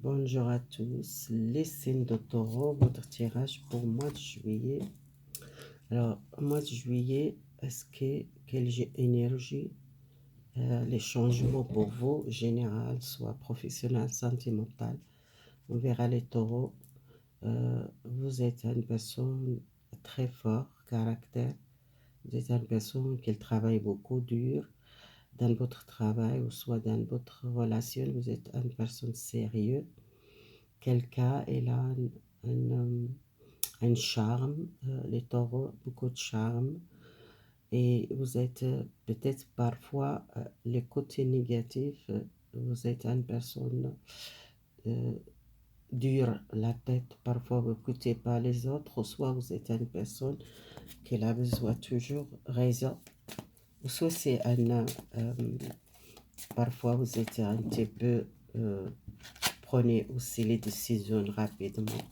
Bonjour à tous, les signes de taureau, votre tirage pour le mois de juillet. Alors, au mois de juillet, quelle énergie, les changements pour vous, général, soit professionnel, sentimental. On verra les taureaux. Vous êtes une personne très fort, caractère. Vous êtes une personne qui travaille beaucoup dur dans votre travail ou soit dans votre relation. Vous êtes une personne sérieuse. Quelqu'un, il a un charme, les taureaux, beaucoup de charme. Et vous êtes peut-être parfois, les côtés négatifs, vous êtes une personne euh, dure la tête, parfois vous n'écoutez pas les autres, ou soit vous êtes une personne qui a besoin toujours raison, ou soit c'est parfois vous êtes un petit peu, prenez aussi les décisions rapidement.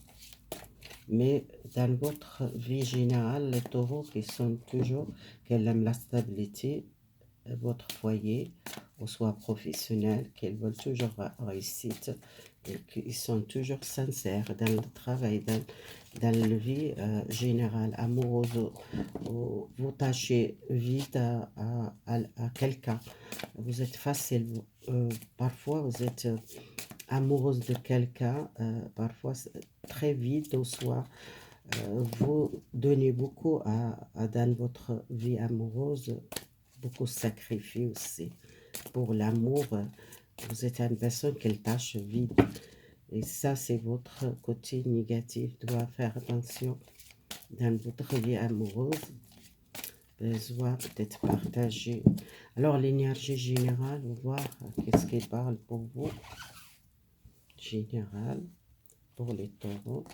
Mais dans votre vie générale, les taureaux qui sont toujours, qui aiment la stabilité, votre foyer, ou soit professionnel, qu'ils veulent toujours réussite, et qu'ils sont toujours sincères dans le travail, dans la vie générale, amoureuse, vous tâchez vite à quelqu'un. Vous êtes facile, parfois vous êtes amoureuse de quelqu'un, parfois très vite, ou soit vous donnez beaucoup dans votre vie amoureuse, beaucoup de sacrifices aussi. Pour l'amour, vous êtes une personne qui tâche vite. Et ça, c'est votre côté négatif. Vous devez faire attention dans votre vie amoureuse. Besoin peut-être partager. Alors, l'énergie générale, on va voir qu'est-ce qui parle pour vous. Général, pour les taureaux.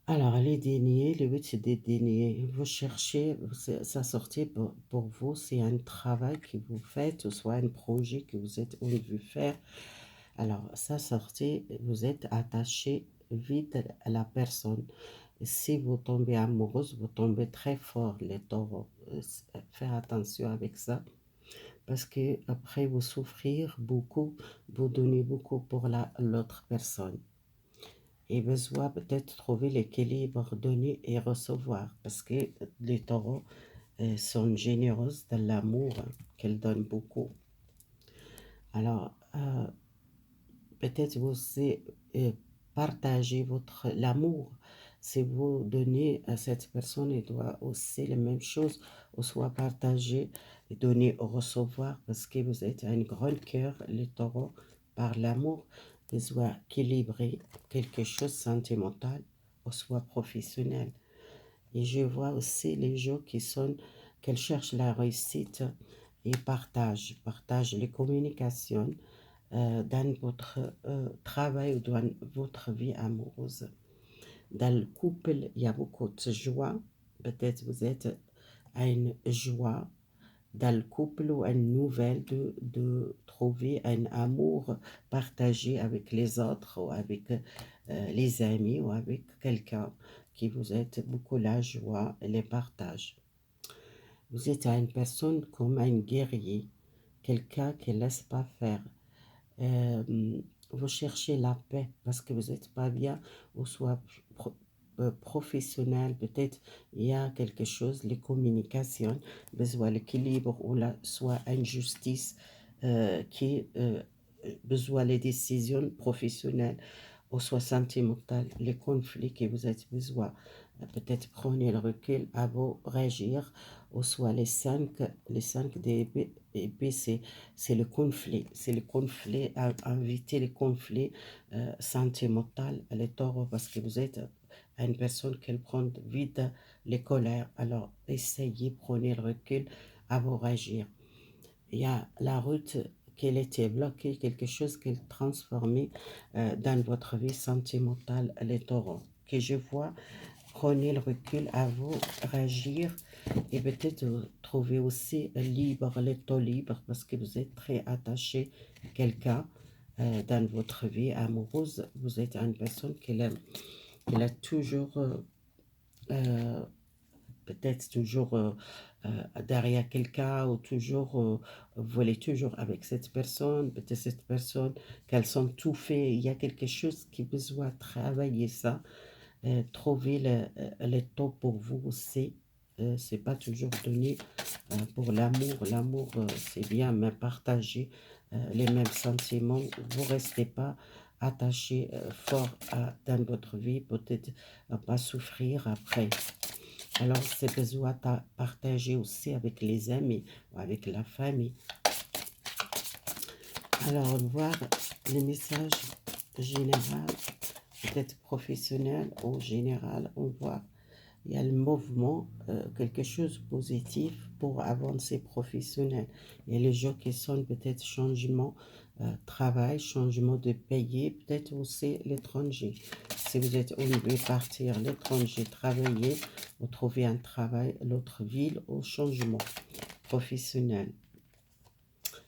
Alors, les deniers, le but c'est des deniers. Vous cherchez, ça sortir pour vous, c'est un travail que vous faites, ou soit un projet que vous êtes voulu faire. Alors, ça sortir, vous êtes attaché vite à la personne. Si vous tombez amoureuse, vous tombez très fort, les taureaux. Faire attention avec ça, parce que après vous souffrir beaucoup, vous donnez beaucoup pour l'autre personne. Et besoin peut-être trouver l'équilibre donner et recevoir, parce que les taureaux sont généreuses dans l'amour, qu'elles donnent beaucoup. Alors, peut-être vous aussi partager l'amour. Si vous donnez à cette personne, il doit aussi la même chose, ou soit partager, donner, recevoir, parce que vous êtes un grand cœur, les taureaux, par l'amour, besoin équilibrer quelque chose de sentimental, ou soit professionnel. Et je vois aussi les gens qu'elles cherchent la réussite et partagent les communications dans votre travail ou dans votre vie amoureuse. Dans le couple, il y a beaucoup de joie. Peut-être vous êtes à une joie dans le couple ou une nouvelle de trouver un amour partagé avec les autres ou avec les amis ou avec quelqu'un qui vous êtes beaucoup la joie et les partages. Vous êtes une personne comme un guerrier, quelqu'un qui ne laisse pas faire. Euh, vous cherchez la paix parce que vous n'êtes pas bien, ou soit professionnel, peut-être il y a quelque chose, les communications, besoin l'équilibre ou soit injustice qui besoin les décisions professionnelles ou soit sentimentales, les conflits que vous avez besoin. Peut-être prenez le recul à vous réagir, ou soit les cinq des épées, c'est le conflit, à éviter les conflits sentimentaux, les taureaux, parce que vous êtes une personne qui prend vite les colères. Alors, essayez, prenez le recul à vous réagir. Il y a la route qu'elle était bloquée, quelque chose qu'elle transformée dans votre vie sentimentale, les taureaux. Que je vois, prenez le recul à vous réagir et peut-être trouver aussi libre, les taux libres, parce que vous êtes très attaché à quelqu'un dans votre vie amoureuse. Vous êtes une personne qui a toujours peut-être toujours derrière quelqu'un ou toujours, vous voulez toujours avec cette personne, peut-être cette personne, qu'elles sont tout fait, il y a quelque chose qui besoin travailler ça, trouver le temps pour vous aussi. C'est pas toujours donné pour l'amour. L'amour, c'est bien, mais partager les mêmes sentiments. Vous restez pas attaché fort dans votre vie, peut-être pas souffrir après. Alors, c'est besoin de partager aussi avec les amis ou avec la famille. Alors, on voit les messages généraux, peut-être professionnels ou général, on voit il y a le mouvement, quelque chose de positif pour avancer professionnel. Il y a les gens qui sont peut-être changement travail, changement de pays, peut-être aussi l'étranger. Si vous êtes obligé de partir à l'étranger, travailler, ou trouver un travail à l'autre ville, au changement professionnel.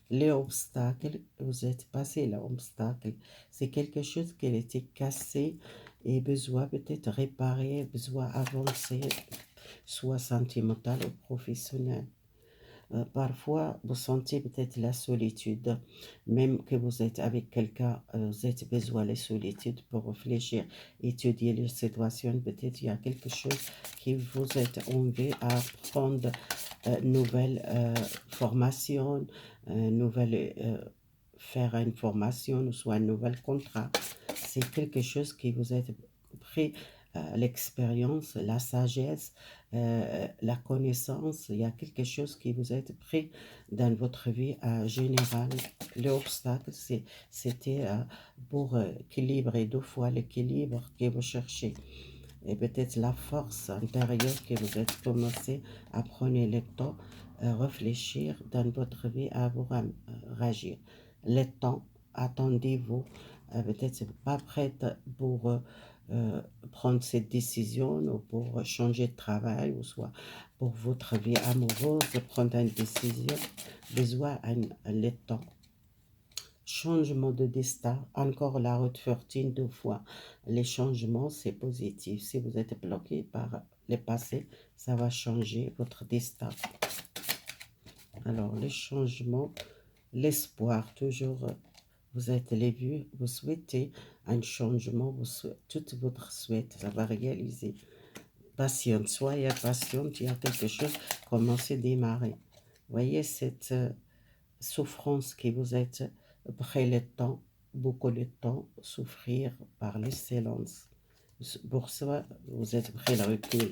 Les obstacles, vous êtes passé l'obstacle, c'est quelque chose qui a été cassé et besoin peut-être réparer, besoin avancer, soit sentimental ou professionnel. Parfois, vous sentez peut-être la solitude, même que vous êtes avec quelqu'un, vous avez besoin de la solitude pour réfléchir, étudier les situations. Peut-être il y a quelque chose qui vous est envie à prendre, nouvelle formation, nouvelle, faire une formation, ou soit un nouvel contrat. C'est quelque chose qui vous est pris l'expérience, la sagesse, la connaissance, il y a quelque chose qui vous est pris dans votre vie générale. L'obstacle, c'était pour équilibrer deux fois l'équilibre que vous cherchez. Et peut-être la force intérieure que vous êtes commencé à prendre le temps, réfléchir dans votre vie à vous réagir. Le temps, attendez-vous, peut-être pas prête pour prendre cette décision ou pour changer de travail ou soit pour votre vie amoureuse, de prendre une décision, besoin le temps. Changement de destin, encore la route fortune deux fois. Les changements, c'est positif. Si vous êtes bloqué par le passé, ça va changer votre destin. Alors, les changements, l'espoir, toujours, vous êtes les vues, vous souhaitez un changement, tout votre souhait, ça va réaliser. Patiente, soyez patiente, il y a quelque chose, commencez à démarrer. Voyez cette souffrance qui vous êtes pris le temps, beaucoup de temps, souffrir par le silence. Pour ça, vous êtes pris le recul.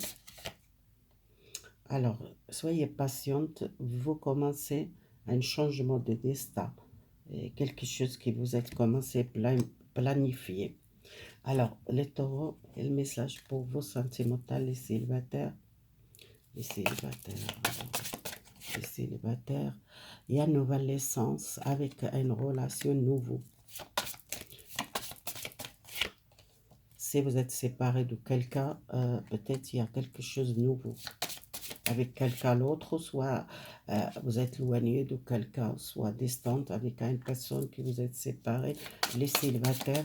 Alors, soyez patiente, vous commencez un changement de destin, quelque chose qui vous êtes commencé à planifier. Alors, les taureaux, le message pour vous sentimental, les célibataires, les célibataires, les célibataires, il y a une nouvelle naissance avec une relation nouvelle. Si vous êtes séparé de quelqu'un, peut-être il y a quelque chose de nouveau avec quelqu'un d'autre, soit vous êtes éloigné de quelqu'un, soit distante avec une personne qui vous êtes séparé. Les célibataires,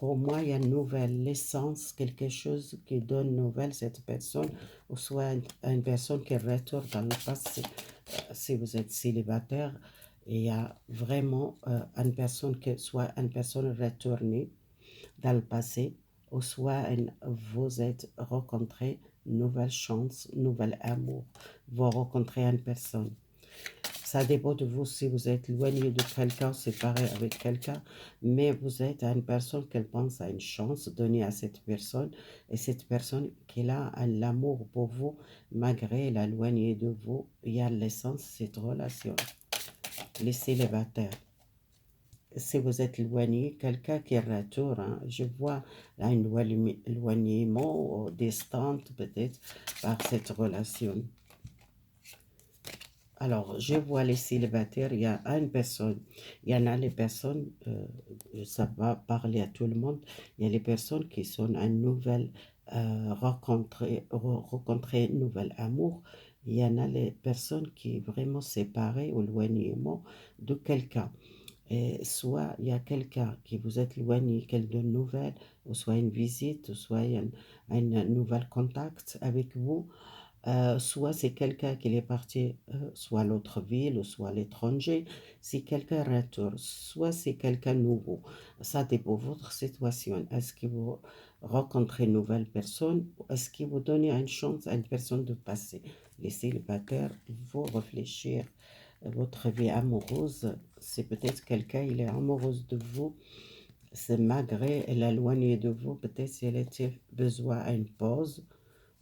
pour moi, il y a une nouvelle naissance, quelque chose qui donne nouvelle cette personne, ou soit une personne qui retourne dans le passé. Si vous êtes célibataire, il y a vraiment une personne qui soit une personne retournée dans le passé, ou soit vous êtes rencontré une nouvelle chance, nouvel amour, vous rencontrez une personne. Ça dépend de vous si vous êtes éloigné de quelqu'un, séparé avec quelqu'un, mais vous êtes à une personne qui pense à une chance donnée à cette personne, et cette personne qui a un amour pour vous, malgré l'éloigné de vous, il y a l'essence de cette relation. Les célibataires. Si vous êtes éloigné, quelqu'un qui retourne, hein, je vois là un éloignement ou distante peut-être par cette relation. Alors, je vois les célibataires, il y a une personne, il y en a les personnes, ça va parler à tout le monde, il y a les personnes qui sont un nouvel rencontrer un nouvel amour, il y en a les personnes qui sont vraiment séparées ou éloignement de quelqu'un. Et soit il y a quelqu'un qui vous est éloigné, quelques nouvelles, ou soit une visite, ou soit un nouvel contact avec vous. Soit c'est quelqu'un qui est parti, soit à l'autre ville, ou soit à l'étranger. Si quelqu'un retourne, soit c'est quelqu'un nouveau. Ça dépend de votre situation. Est-ce que vous rencontrez une nouvelle personne ou est-ce que vous donnez une chance à une personne de passer? Les célibataires, il faut réfléchir. Votre vie amoureuse, c'est peut-être quelqu'un, il est amoureux de vous, c'est malgré elle est éloignée de vous, peut-être si elle était besoin d'une pause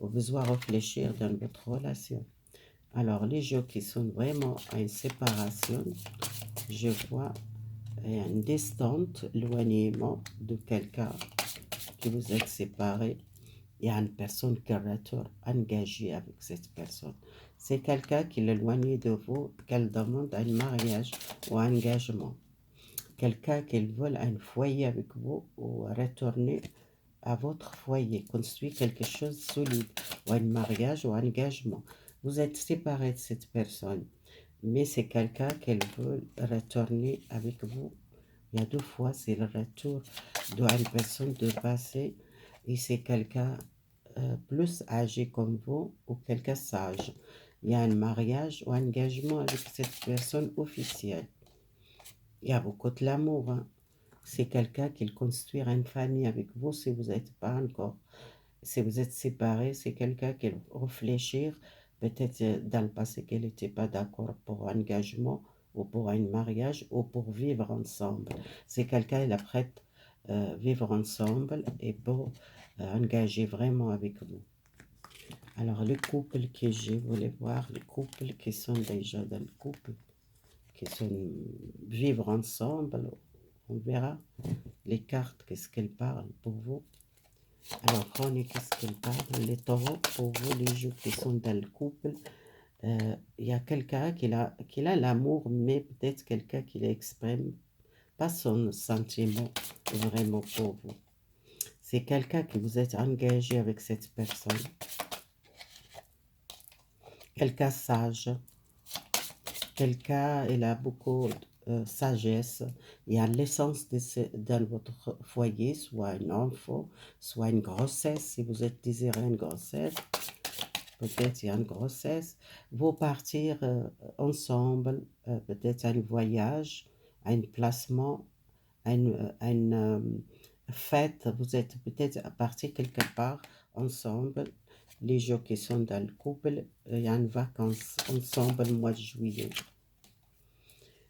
ou besoin de réfléchir dans votre relation. Alors, les gens qui sont vraiment en séparation, je vois une distante, éloignement de quelqu'un qui vous êtes séparé. Il y a une personne qui retourne engagée avec cette personne. C'est quelqu'un qui l'éloigne de vous, qu'elle demande un mariage ou un engagement. Quelqu'un qui veut un foyer avec vous ou retourner à votre foyer, construire quelque chose de solide, ou un mariage ou un engagement. Vous êtes séparé de cette personne, mais c'est quelqu'un qu'elle veut retourner avec vous. Il y a deux fois, c'est le retour d'une personne de passé et c'est quelqu'un plus âgé comme vous ou quelqu'un sage. Il y a un mariage ou un engagement avec cette personne officielle. Il y a beaucoup de l'amour, hein. C'est quelqu'un qui construit une famille avec vous si vous n'êtes pas encore. Si vous êtes séparés, c'est quelqu'un qui réfléchir, peut-être dans le passé qu'elle n'était pas d'accord pour un engagement ou pour un mariage ou pour vivre ensemble. C'est quelqu'un qui est prêt à vivre ensemble et pour engager vraiment avec vous. Alors, les couples que je voulais voir, les couples qui sont déjà dans le couple, qui sont vivre ensemble, on verra les cartes, qu'est-ce qu'elles parlent pour vous. Alors, prenez qu'est-ce qu'elle parle, les taureaux, pour vous, les gens qui sont dans le couple, il y a quelqu'un qui a l'amour, mais peut-être quelqu'un qui n'exprime pas son sentiment vraiment pour vous. C'est quelqu'un que vous êtes engagé avec cette personne, quelqu'un sage, quelqu'un, il a beaucoup de sagesse, il y a l'essence dans votre foyer, soit un enfant, soit une grossesse, si vous êtes désiré une grossesse. Peut-être il y a une grossesse, vous partir ensemble, peut-être un voyage, un placement, une fête, vous êtes peut-être partis quelque part ensemble, les gens qui sont dans le couple, il y a une vacances ensemble le mois de juillet.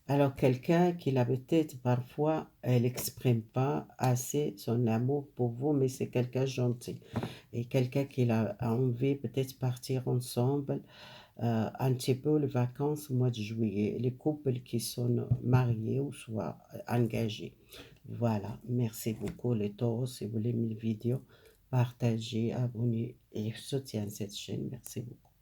Alors quelqu'un qui la peut-être parfois, elle n'exprime pas assez son amour pour vous, mais c'est quelqu'un gentil. Et quelqu'un qui a envie peut-être partir ensemble un petit peu les vacances au mois de juillet. Les couples qui sont mariés ou soit engagés. Voilà, merci beaucoup les taureaux. Si vous voulez mes vidéos, partagez, abonnez et soutiens cette chaîne. Merci beaucoup.